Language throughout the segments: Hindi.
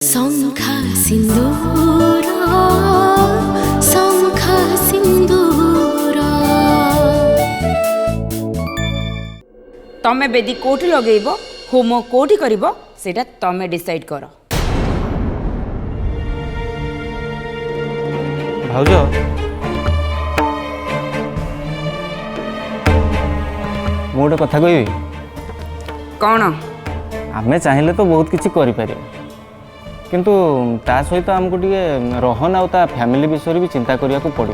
शंखा सिंदूर शंखा सिंदूर तमे बेदी कोठी लगेइब होम कोठी करिब सेटा तमे डिसाइड कर। भाउज मु गोटे कथा कहबी कौन? आमे चाहिए तो बहुत किसी करें किंतु ता सहित आमको टे रहन आ फैमिली विषय भी चिंता करने को पड़ो।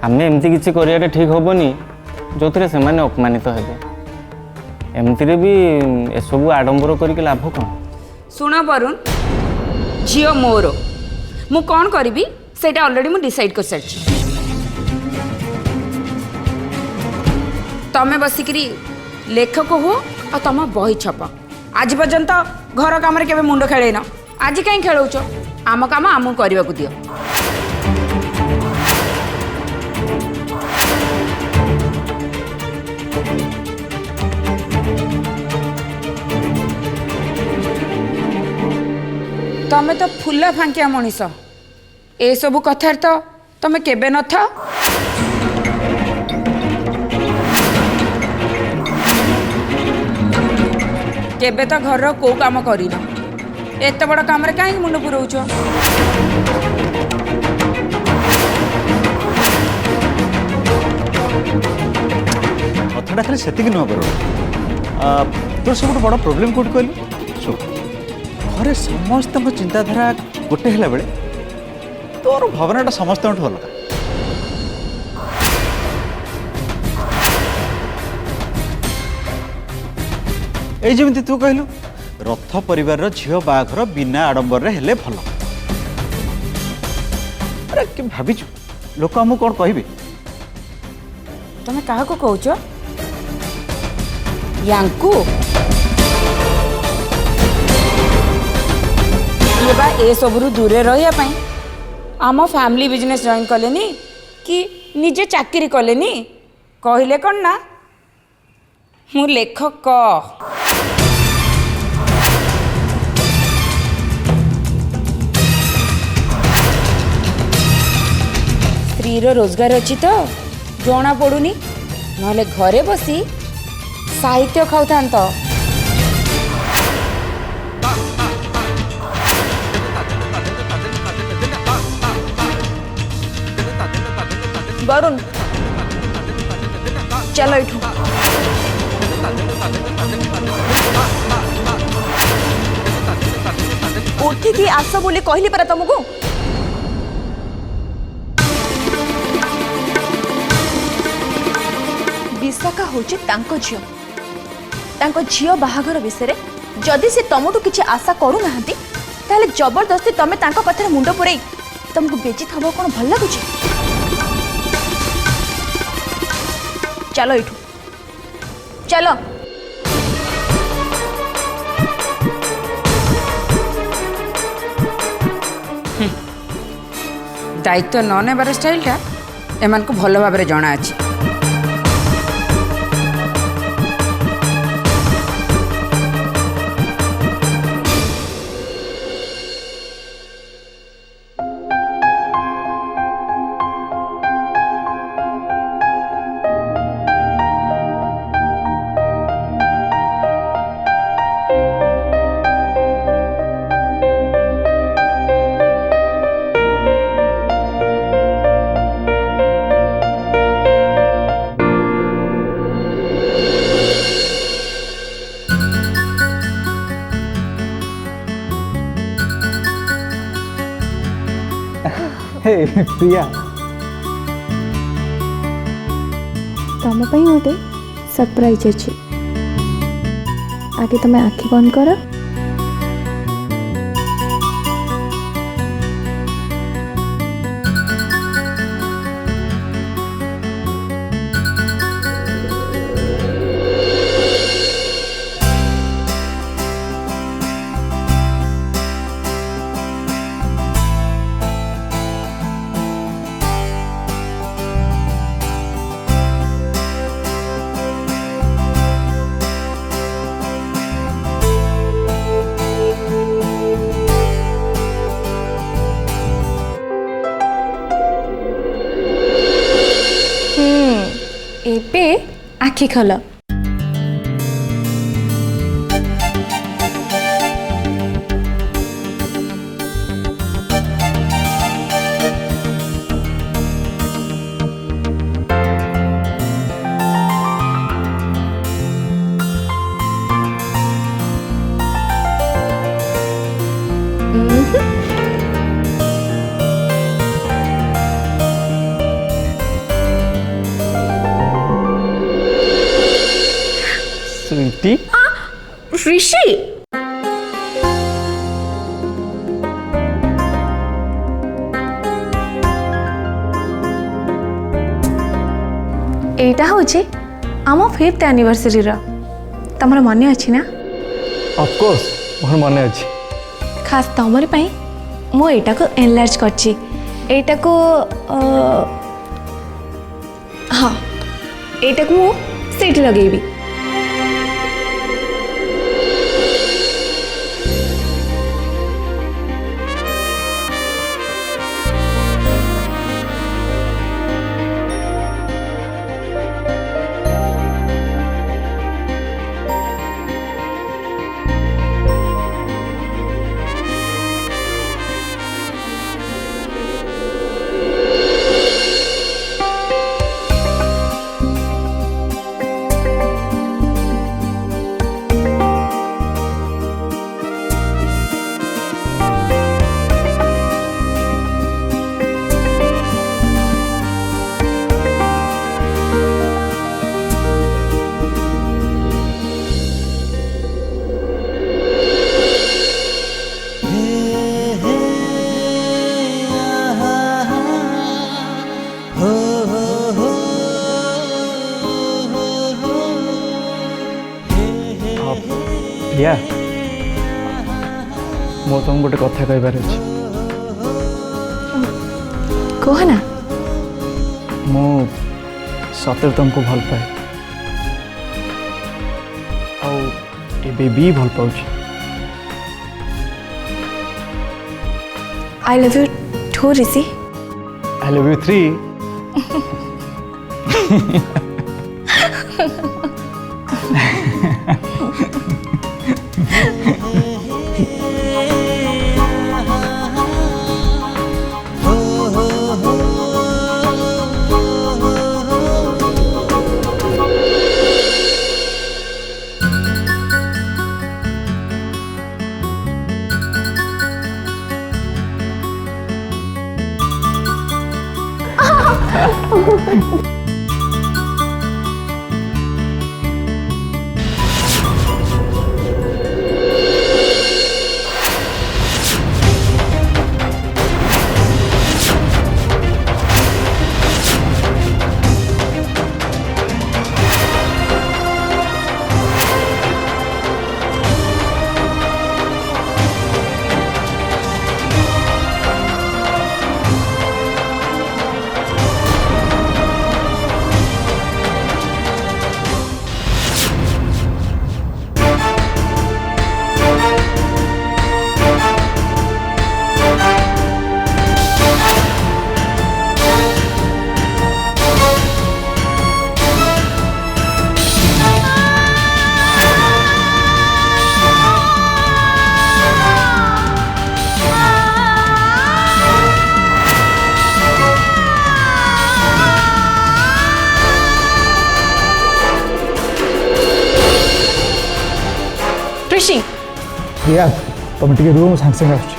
आम एमती किसी करिया ठीक हेनी जो थे से अपमानित हेबे एमती भी एसबू आडंबर करके लाभ कौन? सुन वरुण झील मोर मु कौन करी से ऑलरेडी मु डिसाइड कर सारी। तमें बसिकी लेखक हो और तुम बही छप आज पर्यंत घर काम केवे मुंड खेलन आज कहीं खेलौच आम काम आम करने को दियो। तमें तो फुला फांकिया मनीष ए सबू कथार तो तमें केबे न था। केबे तो घर को काम करिन एत बड़ काम कहीं मुंड पुरौच? कथाटा खाली से नुह कर तोर सब बड़ प्रोब्लेम कौट कहलु शुण घरे समस्त चिंताधारा गोटे है बेले तोर भावनाटा समस्त अलग। ये तू कहलु रथ परिवार झील बाघर बिना आडंबर हेले भल। अरे कि भाविचु लोक आमको कौन कहे? तमें क्या कौच यांकू ये बा ए सबरू दूरे रही आम फैमिली बिजनेस जॉइन कलेनी कि निजे चाकरी कलेनी कहले कौन ना मु लेखक स्त्री रोजगार अच्छी तो जना पड़ूनी नले घरे बसी साहित्य खाऊ था। वरुण चलो इठू उठिकी आस बोली कहली परा तुमको। विशाखा होची तांको झियो तांको झियो बाहागर विषय जदि से तुमठू किसी आशा करू नाहंती ताले जबरदस्ती तमे तांको कथार मुंड पुरई तुमको बेचित हबो कोन भल लागुची? चलो इठू चलो। दायित्व न नेबार स्टाइलटा एमान को भल भाव जना अच्छी। प्रिया तुम गोटे सरप्राइज अच्छी आगे तुम्हें आखि बंद कर। एबे आखि खोल। स्वीटी ऋषि एटा होचे आम 5th एनिवर्सरी रा तमर मन अच्छी ना? ऑफ कोर्स मोर मन अच्छी। खास तमर पई मो एटा को एनलार्ज करची। एटा को हाँ एटा को मो सेट लगेबी। या मो तुम गोटे कथा कहबार अछि। कह ना। मो सतर तुमको भल पाए आउ एबे भी भल पाउछि। I love you too Rishi. I love you 3। Rishi या तुम टिके रूम सांग संग आछी।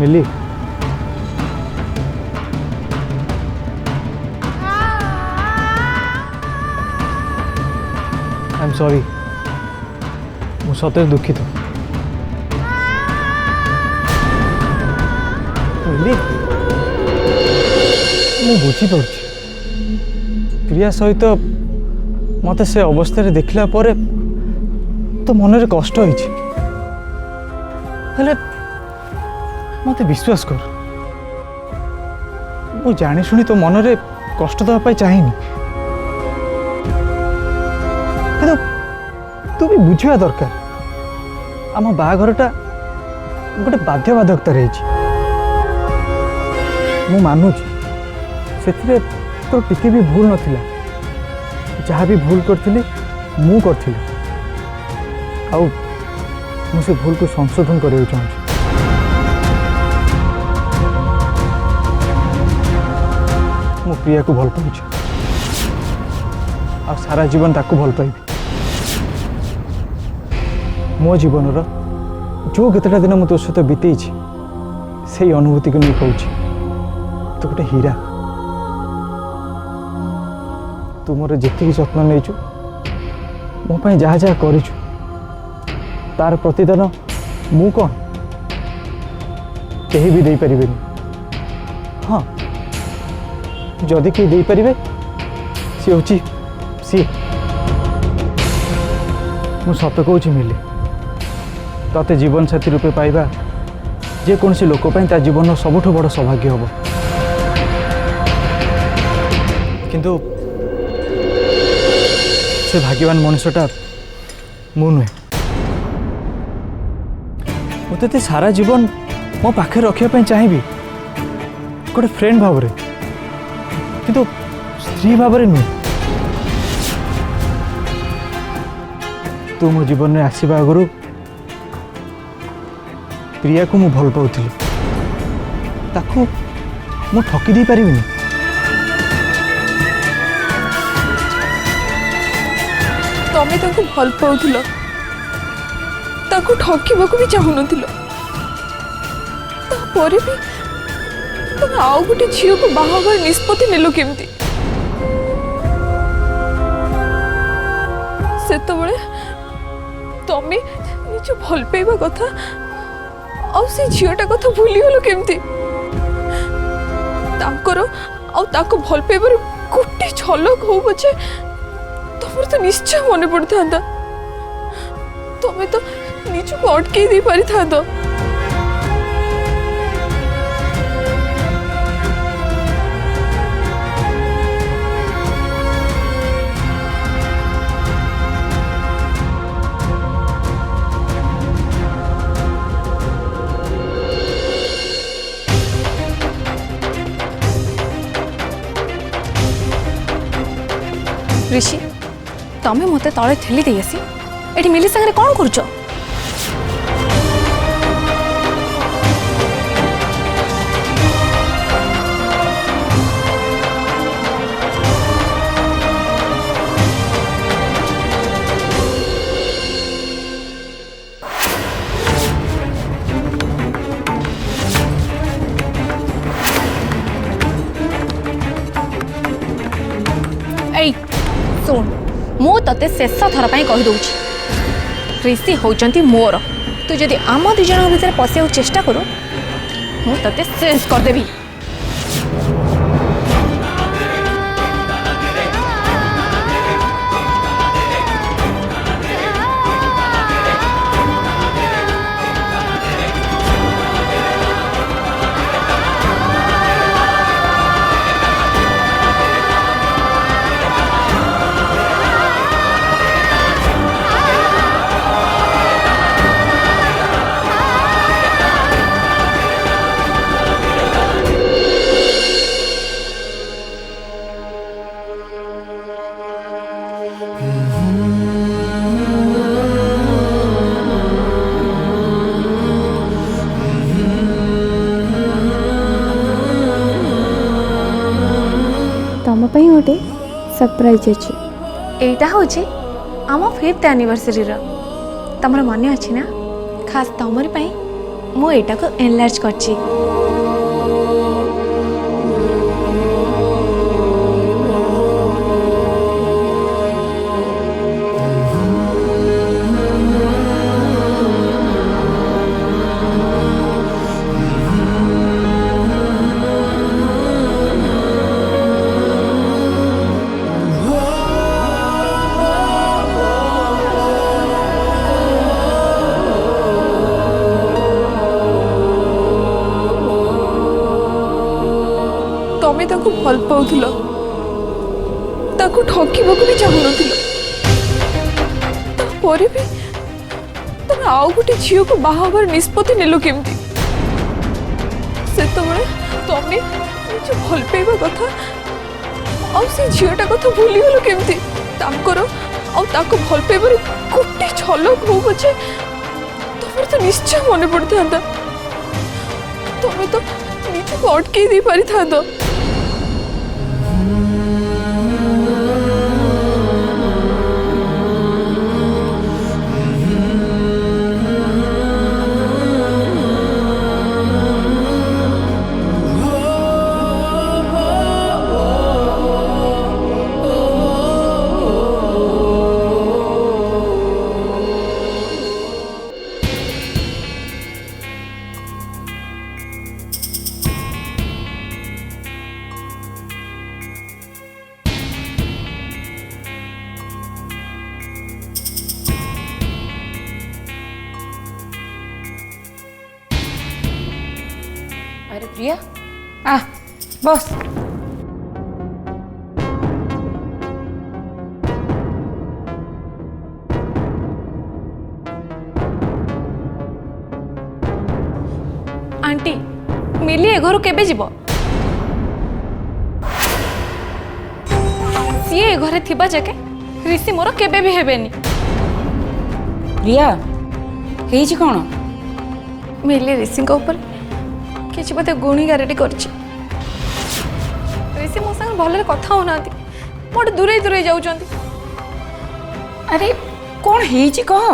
मिली आई एम सॉरी मु सतरे दुखित मिली मु बुझीपी प्रिया सहित मत से अवस्था देखला परे तो मनरे कष्ट होइछि हेले मत विश्वास कर मु जानी शुणी तो मनरे कष्ट देवाई चाहिए किंतु तू भी बुझा दरकार आम बाहाघरटा गोटे बाध्यबाधकता रही मु मानुची से तो टिके भी भूल नथिला जहाँ भी भूल करथिली मु करथिली आउ मु से भूल को संशोधन करने चाहूँ मु प्रिया को भल पाऊँ आ सारा जीवन ताकू भल पाइबी मो जीवन जो केतटा दिन मु तो सहित बीतई से अनुभूति को नहीं कहूँ तो गोटे हीरा तू मोर जी जत्न नहीं मोपाई जहाँ जहाँ कर तार प्रतिदान मु कौन कहीं भी दे पारे हाँ जदि कहीं दे पारे सी हूँ सी मु सत कहूँ मिली तते जीवन साथी रूपे पाइबा जेकोसी लोक ता जीवन सबुठ बड़ सौभाग्य हम किंतु से भाग्यवान मनुष्यटा मु नुहे मत सारा जीवन मो पाखे रखापी चाहिए गोटे फ्रेंड भाव में किंतु स्त्री भाव में नुहे तू मो जीवन में आसवा आगु प्रिया को मु भल पाउथि ताकू मु ठकी दे पारिबिनी तमें ताको भल पाउथिलो ताको ठकीबाकू भी चाहू नथिलो तापरे भी तुम आउ गोटे झील को बाहागर निष्पत्ति नेलो केमती सेतबेले तमें निज भल पाइबा कथा आउ से झीलटा कथा भूली गलो केमती ताकर आउ ताको भल पाइबार गोटे झलक हो पछे तमर तो निश्चय मन पड़ता तमें तो निज को अटके दे पारि था ऋषि तमें मत तले ठेली दे आसी एटी मिली संगे कौन करुच शुण मु ते शेष थर पर कहीदे ऋषि होती मोर तू जदि आम दुज भर पशिया चेष्टा करू मुझे शेष करदेवी तम पई गोटे सरप्राइज अच्छी एटा हूँ आम 5th एनिवर्सरी तुमर मन अच्छी ना खास तमरी ମୁଁ ଏଇଟାକୁ ଏନଲାର୍ଜ କରିଛି। तमें ताको भल पाउथिलो, ताको ठकिबाकू भी चाहूनथिलो, तापरे भी तमे आउ गोटे झियो को बाहा हबार निष्पत्ति नेलो केमती? सेतबेले तमे जो भल पाइबा कथा आउ से झियोटा कथा भूली गेलो केमती? तांकर आउ ताको भल पाइबार गोटे झलक हो बचे तमर तो निश्चय मने पड़ता। तमे तो निजको अटके दे पारि था। अरे प्रिया आ बस। आंटी मिली ए घर केबे जीव? सी ए घरे थिबा जाके ऋषि मोर केबे भी हेबेनी। प्रिया हेची कौन? मिली ऋषि ऊपर किसी बोधे गुणी गारेटी कर ऋषि मो संग भले कथा होना मोटे दूरे दूरे जाऊँ। अरे कौन हेची कह?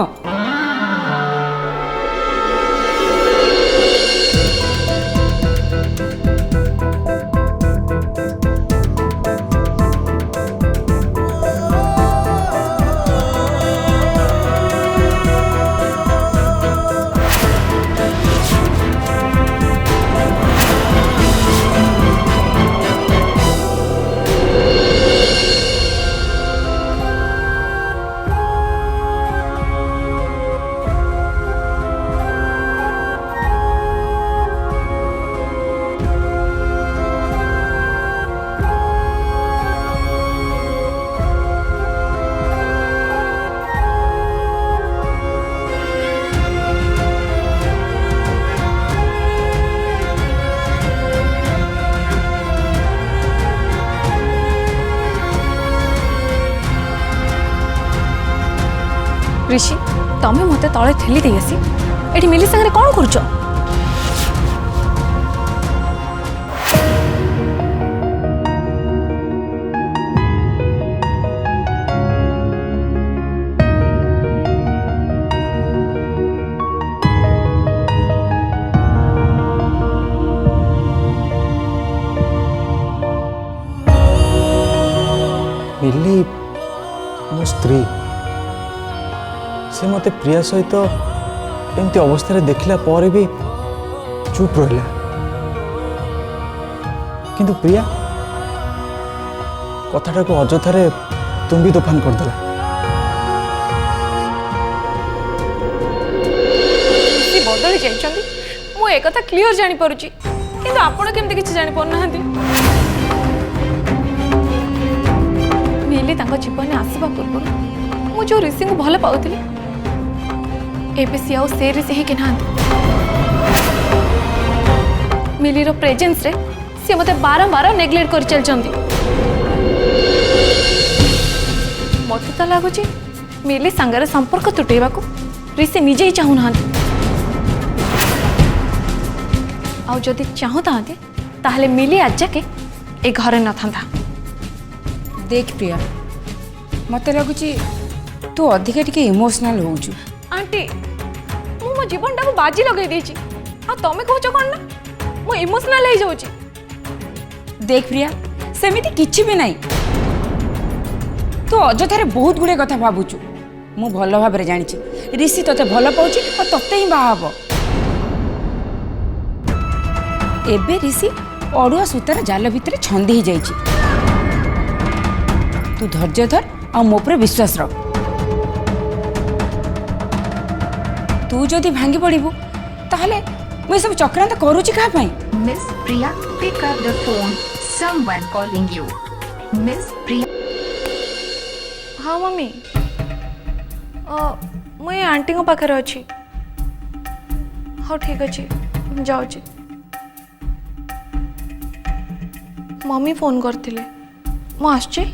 ऋषि तमें मत तले ठेली दे आसी एठी मिली संगे कौन करुच? मिली मो स्त्री से मते प्रिया सहित एमती अवस्था देखला पर भी चुप रहा किंतु प्रिया कथाटा को अजथारे तुम भी तोफान करदेला। बदली जाइछंती मु एक कथा क्लियर जानि परुची किंतु आपण केमते किछि जानि पन नाहंती। मिली तांको जीवन आसीबा पूर्व मु जो ऋषि को भल पाउथिली एबे सी आउ से ऋषि ही के नाहंती। मिली रो प्रेजेंस रे सी मते बारंबार नेग्लेक्ट कर चलचंती। मते त लागुची मिली संगरे संपर्क तुटेबा को ऋषि निजे ही चाहू नाहंती। आउ जदि चाहूता ताहले मिली आज जाके ए घरे न था। देख प्रिया मत लगुच तू अधिका टिके इमोशनल होउछु। आंटी मो जीवन टाको बाजी लगे देछि हाँ तमें कहूच कौन ना मु इमोशनल हो जाऊँ देख प्रिया सेमिति किछि भी नहीं तू अजथारे बहुत गुड़े कथा भावुचु मु भल भाव जानी ऋषि तोते भल पाउची और तोते ही बाहब एबे ऋषि अड़ुआ सूतार जाल भितर छंदी ही जाइछि तू धैर्य धर आ मो पर विश्वास रख तू जदि भांगी पड़िबू ताहले मुझे सब चक्रांत करूची कहा पाई Miss Priya, pick up the phone. Someone calling you. Miss Priya. हाँ मम्मी मुझे आंटी पाखे अच्छी हाँ ठीक अच्छे जाऊँ मम्मी फोन करते मु आसचे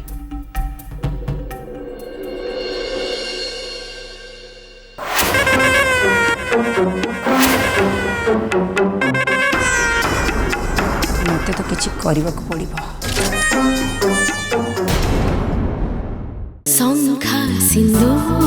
मते तो किछि करबा को पड़िबो शंखा सिंदूर